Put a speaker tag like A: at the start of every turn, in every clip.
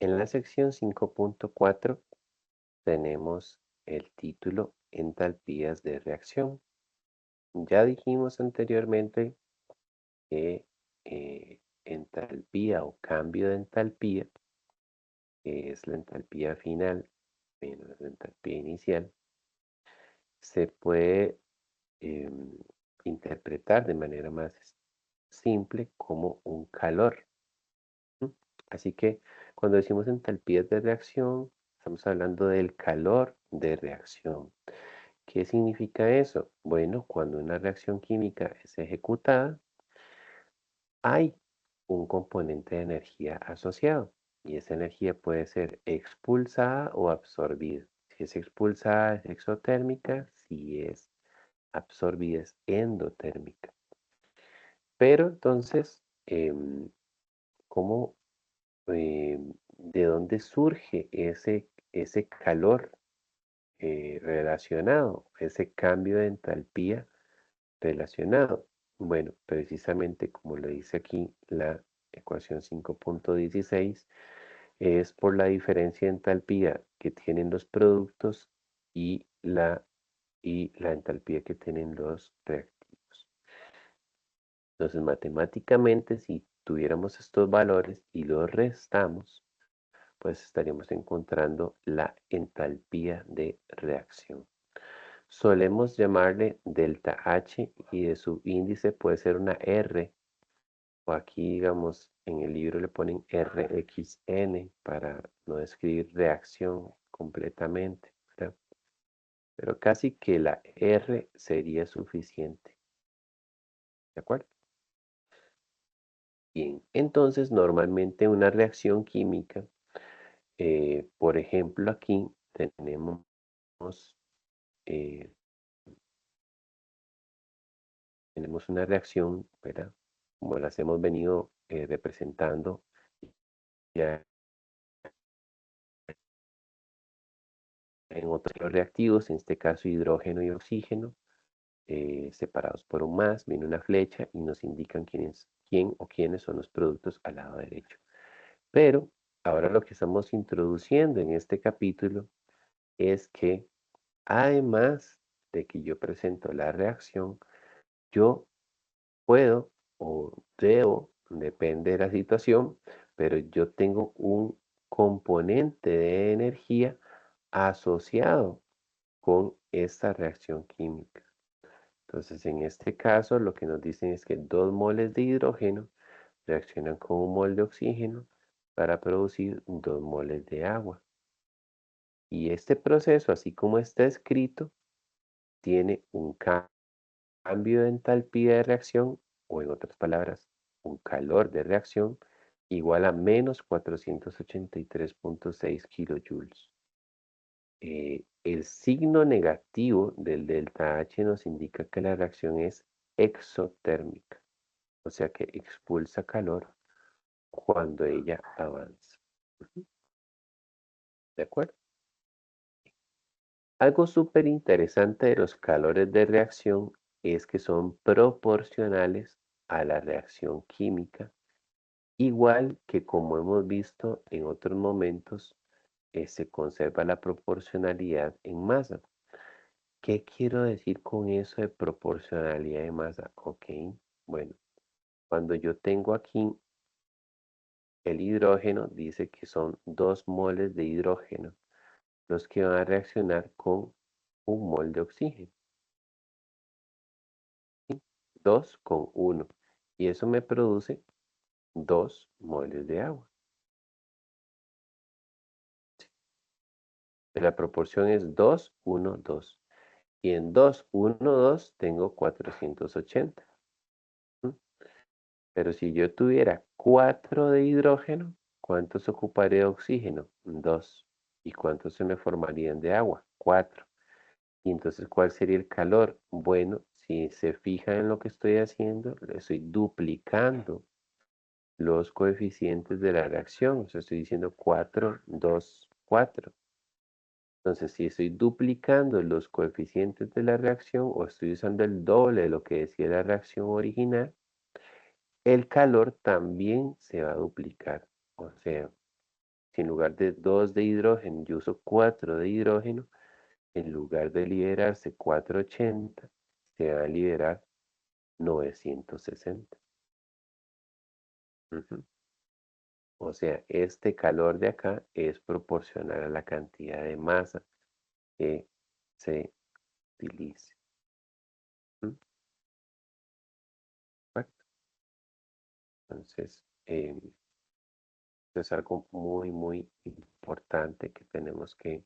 A: En la sección 5.4 tenemos el título Entalpías de reacción. Ya dijimos anteriormente que entalpía o cambio de entalpía, que es la entalpía final menos la entalpía inicial, se puede em, interpretar de manera más simple como un calor. ¿M? Así que cuando decimos entalpías de reacción, estamos hablando del calor de reacción. ¿Qué significa eso? Bueno, cuando una reacción química es ejecutada, hay un componente de energía asociado y esa energía puede ser expulsada o absorbida. Si es expulsada es exotérmica, si es absorbida es endotérmica. Pero entonces, ¿cómo, de dónde surge ese calor relacionado, ese cambio de entalpía relacionado? Bueno, precisamente como lo dice aquí la ecuación 5.16, es por la diferencia de entalpía que tienen los productos y la entalpía que tienen los reactivos. Entonces, matemáticamente, si tuviéramos estos valores y los restamos, pues estaríamos encontrando la entalpía de reacción. Solemos llamarle delta H y de su índice puede ser una R, o aquí digamos en el libro le ponen RXN para no describir reacción completamente, ¿verdad? Pero casi que la R sería suficiente, ¿de acuerdo? Bien, entonces normalmente una reacción química, por ejemplo aquí tenemos eh, tenemos una reacción, ¿verdad? Como las hemos venido representando ya en otros reactivos, en este caso hidrógeno y oxígeno, separados por un más, viene una flecha y nos indican quién o quiénes son los productos al lado derecho. Pero ahora lo que estamos introduciendo en este capítulo es que además de que yo presento la reacción, yo puedo o debo, depende de la situación, pero yo tengo un componente de energía asociado con esta reacción química. Entonces, en este caso, lo que nos dicen es que 2 moles de hidrógeno reaccionan con 1 mol de oxígeno para producir 2 moles de agua. Y este proceso, así como está escrito, tiene un cambio de entalpía de reacción, o en otras palabras, un calor de reacción igual a menos 483.6 kilojoules. El signo negativo del delta H nos indica que la reacción es exotérmica, o sea que expulsa calor cuando ella avanza. ¿De acuerdo? Algo súper interesante de los calores de reacción es que son proporcionales a la reacción química, igual que como hemos visto en otros momentos, se conserva la proporcionalidad en masa. ¿Qué quiero decir con eso de proporcionalidad de masa? Ok, bueno, cuando yo tengo aquí el hidrógeno, dice que son 2 moles de hidrógeno los que van a reaccionar con 1 mol de oxígeno. 2 con 1. Y eso me produce 2 moles de agua. La proporción es 2, 1, 2. Y en 2, 1, 2 tengo 480. Pero si yo tuviera 4 de hidrógeno, ¿cuántos ocuparé de oxígeno? 2. ¿Y cuántos se me formarían de agua? 4. Y entonces, ¿cuál sería el calor? Bueno, si se fija en lo que estoy haciendo, le estoy duplicando los coeficientes de la reacción. O sea, estoy diciendo 4, 2, 4. Entonces, si estoy duplicando los coeficientes de la reacción o estoy usando el doble de lo que decía la reacción original, el calor también se va a duplicar. O sea, Si en lugar de 2 de hidrógeno yo uso 4 de hidrógeno, en lugar de liberarse 480, se va a liberar 960. Ujú. O sea, este calor de acá es proporcional a la cantidad de masa que se utilice. ¿Mm? Perfecto. Entonces, esto es algo muy, muy importante que tenemos que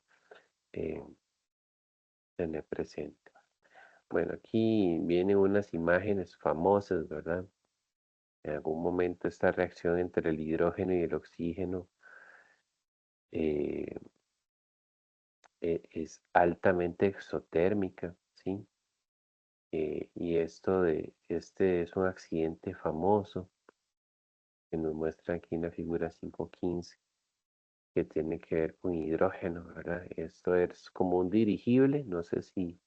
A: eh, tener presente. Bueno, aquí vienen unas imágenes famosas, ¿verdad? En algún momento esta reacción entre el hidrógeno y el oxígeno eh, es altamente exotérmica, ¿sí? Y este es un accidente famoso que nos muestra aquí en la figura 5.15 que tiene que ver con hidrógeno, ¿verdad? Esto es como un dirigible, no sé si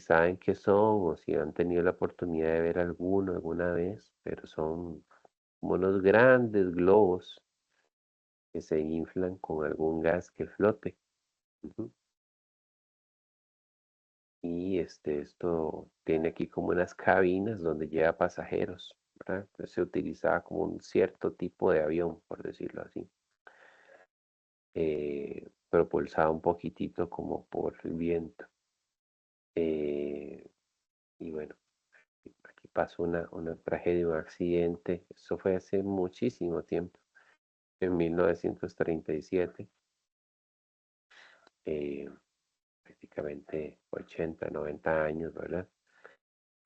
A: saben qué son o si han tenido la oportunidad de ver alguno alguna vez, pero son como unos grandes globos que se inflan con algún gas que flote. Ujú. Y esto tiene aquí como unas cabinas donde lleva pasajeros, ¿verdad? Entonces se utilizaba como un cierto tipo de avión, por decirlo así, propulsado un poquitito como por el viento. Eh, y bueno, aquí pasó una tragedia, un accidente. Eso fue hace muchísimo tiempo, en 1937. eh, Prácticamente 80, 90 años, ¿verdad?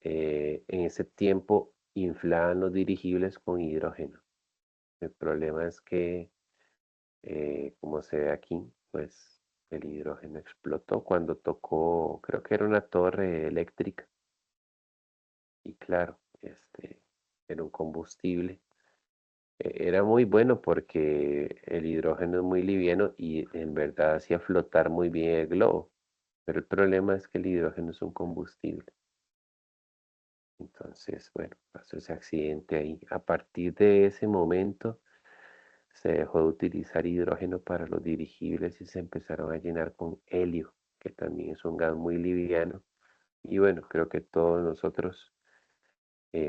A: En ese tiempo inflaban los dirigibles con hidrógeno. El problema es que, como se ve aquí, pues el hidrógeno explotó cuando tocó, creo que era una torre eléctrica. Y claro, era un combustible. Era muy bueno porque el hidrógeno es muy liviano y en verdad hacía flotar muy bien el globo. Pero el problema es que el hidrógeno es un combustible. Entonces, bueno, pasó ese accidente ahí. A partir de ese momento se dejó de utilizar hidrógeno para los dirigibles y se empezaron a llenar con helio, que también es un gas muy liviano. Y bueno, creo que todos nosotros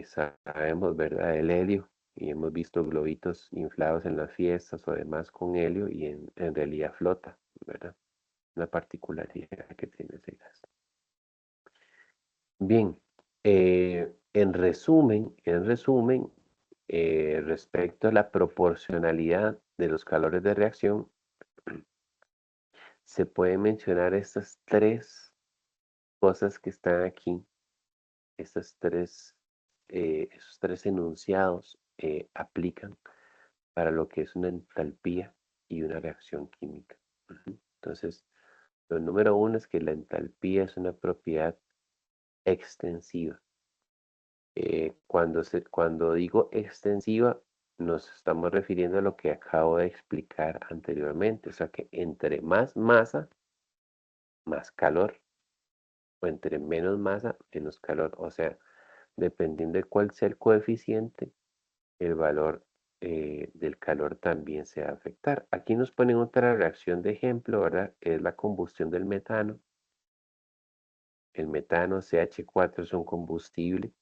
A: sabemos, ¿verdad?, el helio y hemos visto globitos inflados en las fiestas o demás con helio y en realidad flota, ¿verdad? Una particularidad que tiene ese gas. Bien, en resumen, respecto a la proporcionalidad de los calores de reacción, se pueden mencionar estas tres cosas que están aquí, esos tres enunciados aplican para lo que es una entalpía y una reacción química. Ujú. Entonces, lo número uno es que la entalpía es una propiedad extensiva. Cuando digo extensiva, nos estamos refiriendo a lo que acabo de explicar anteriormente. O sea que entre más masa, más calor. O entre menos masa, menos calor. O sea, dependiendo de cuál sea el coeficiente, el valor del calor también se va a afectar. Aquí nos ponen otra reacción de ejemplo, ¿verdad? Es la combustión del metano. El metano CH4 es un combustible.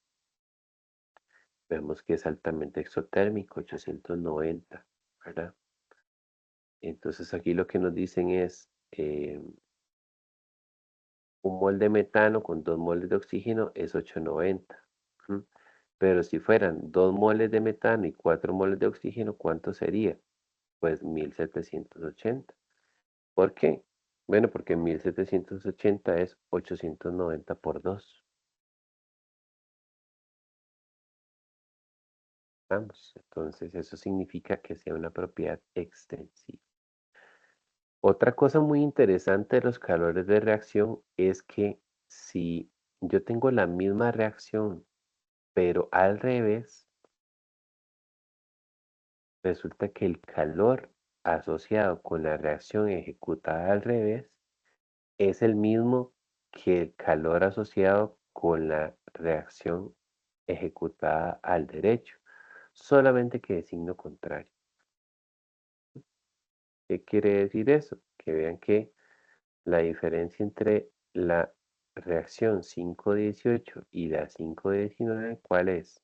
A: Vemos que es altamente exotérmico, 890, ¿verdad? Entonces aquí lo que nos dicen es un mol de metano con 2 moles de oxígeno es 890. ¿Mm? Pero si fueran 2 moles de metano y 4 moles de oxígeno, ¿cuánto sería? Pues 1780. ¿Por qué? Bueno, porque 1780 es 890 por 2. Vamos, entonces eso significa que sea una propiedad extensiva. Otra cosa muy interesante de los calores de reacción es que si yo tengo la misma reacción, pero al revés, resulta que el calor asociado con la reacción ejecutada al revés es el mismo que el calor asociado con la reacción ejecutada al derecho, solamente que de signo contrario. ¿Qué quiere decir eso? Que vean que la diferencia entre la reacción 518 y la 519, ¿cuál es?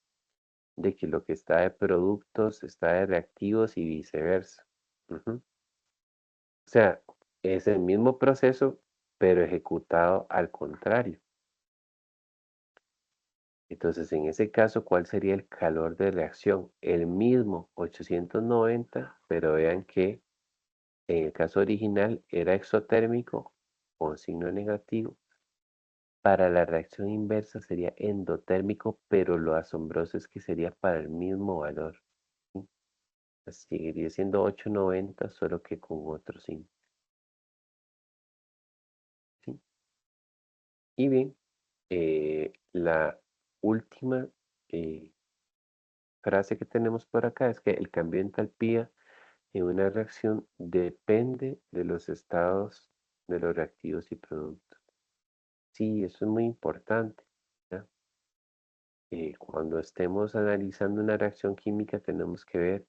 A: De que lo que está de productos está de reactivos y viceversa. Ujú. O sea, es el mismo proceso, pero ejecutado al contrario. Entonces, en ese caso, ¿cuál sería el calor de reacción? El mismo 890, pero vean que en el caso original era exotérmico con signo negativo. Para la reacción inversa sería endotérmico, pero lo asombroso es que sería para el mismo valor, ¿sí? Seguiría siendo 890, solo que con otro signo, ¿sí? Y bien, la última eh, frase que tenemos por acá es que el cambio de entalpía en una reacción depende de los estados de los reactivos y productos. Sí, eso es muy importante, ¿ya? Cuando estemos analizando una reacción química tenemos que ver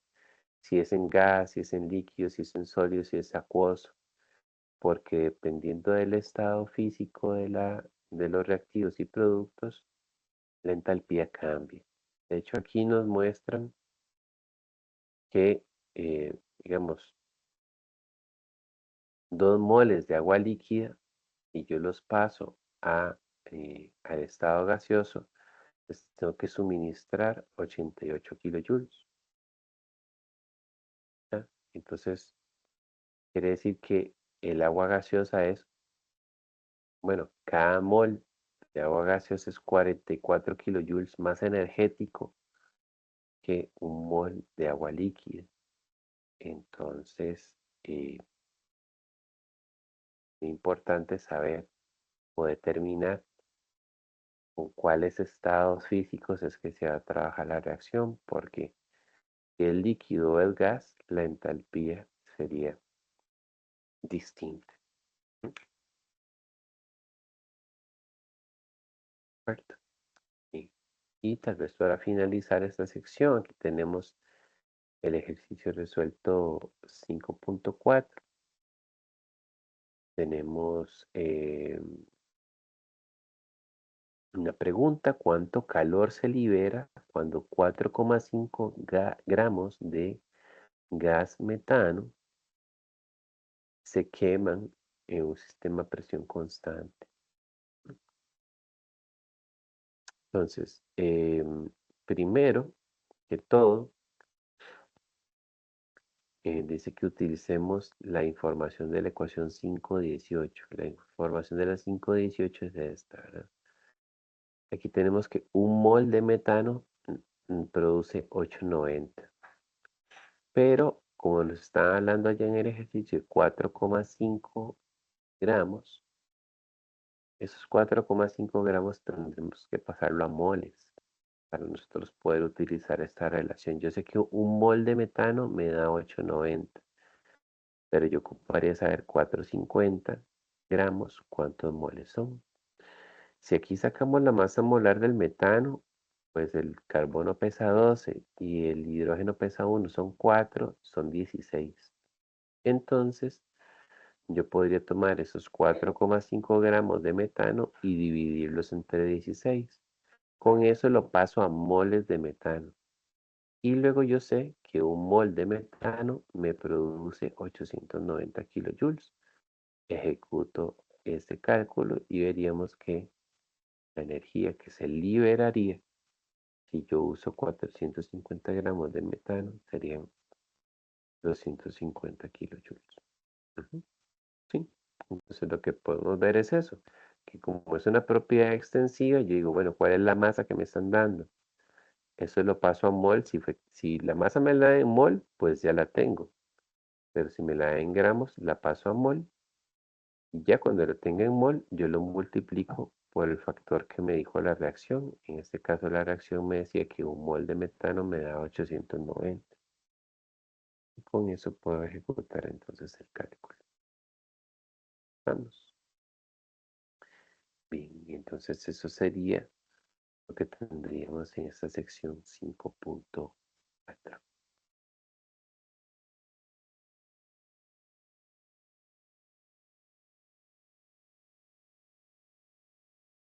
A: si es en gas, si es en líquido, si es en sólido, si es acuoso, porque dependiendo del estado físico de los reactivos y productos, la entalpía cambia. De hecho, aquí nos muestran que, digamos, 2 moles de agua líquida y yo los paso al estado gaseoso, pues tengo que suministrar 88 kilojoules, ¿ya? Entonces, quiere decir que el agua gaseosa es, bueno, cada mol de agua gaseosa es 44 kilojoules más energético que un mol de agua líquida. Entonces, es importante saber o determinar con cuáles estados físicos es que se va a trabajar la reacción, porque si el líquido o el gas, la entalpía sería distinta. ¿Correcto? Sí. Y tal vez para finalizar esta sección, aquí tenemos el ejercicio resuelto 5.4. Tenemos una pregunta: ¿cuánto calor se libera cuando 4,5 gramos de gas metano se queman en un sistema a presión constante? Entonces, primero que todo, dice que utilicemos la información de la ecuación 518. La información de la 518 es esta, ¿verdad? Aquí tenemos que un mol de metano produce 890. Pero como nos está hablando allá en el ejercicio de 4,5 gramos, esos 4,5 gramos tendremos que pasarlo a moles para nosotros poder utilizar esta relación. Yo sé que un mol de metano me da 890, pero yo ocuparía saber 450 gramos, ¿cuántos moles son? Si aquí sacamos la masa molar del metano, pues el carbono pesa 12 y el hidrógeno pesa 1, son 4, son 16. Entonces, yo podría tomar esos 4,5 gramos de metano y dividirlos entre 16. Con eso lo paso a moles de metano. Y luego yo sé que un mol de metano me produce 890 kilojoules. Ejecuto este cálculo y veríamos que la energía que se liberaría si yo uso 450 gramos de metano serían 250 kilojoules. Ujú. Sí, entonces lo que podemos ver es eso, que como es una propiedad extensiva, yo digo, bueno, ¿cuál es la masa que me están dando? Eso lo paso a mol. Si la masa me la da en mol, pues ya la tengo. Pero si me la da en gramos, la paso a mol. Y ya cuando lo tenga en mol, yo lo multiplico por el factor que me dijo la reacción. En este caso, la reacción me decía que un mol de metano me da 890. Y con eso puedo ejecutar entonces el cálculo. Vamos. Bien, y entonces eso sería lo que tendríamos en esta sección 5.4.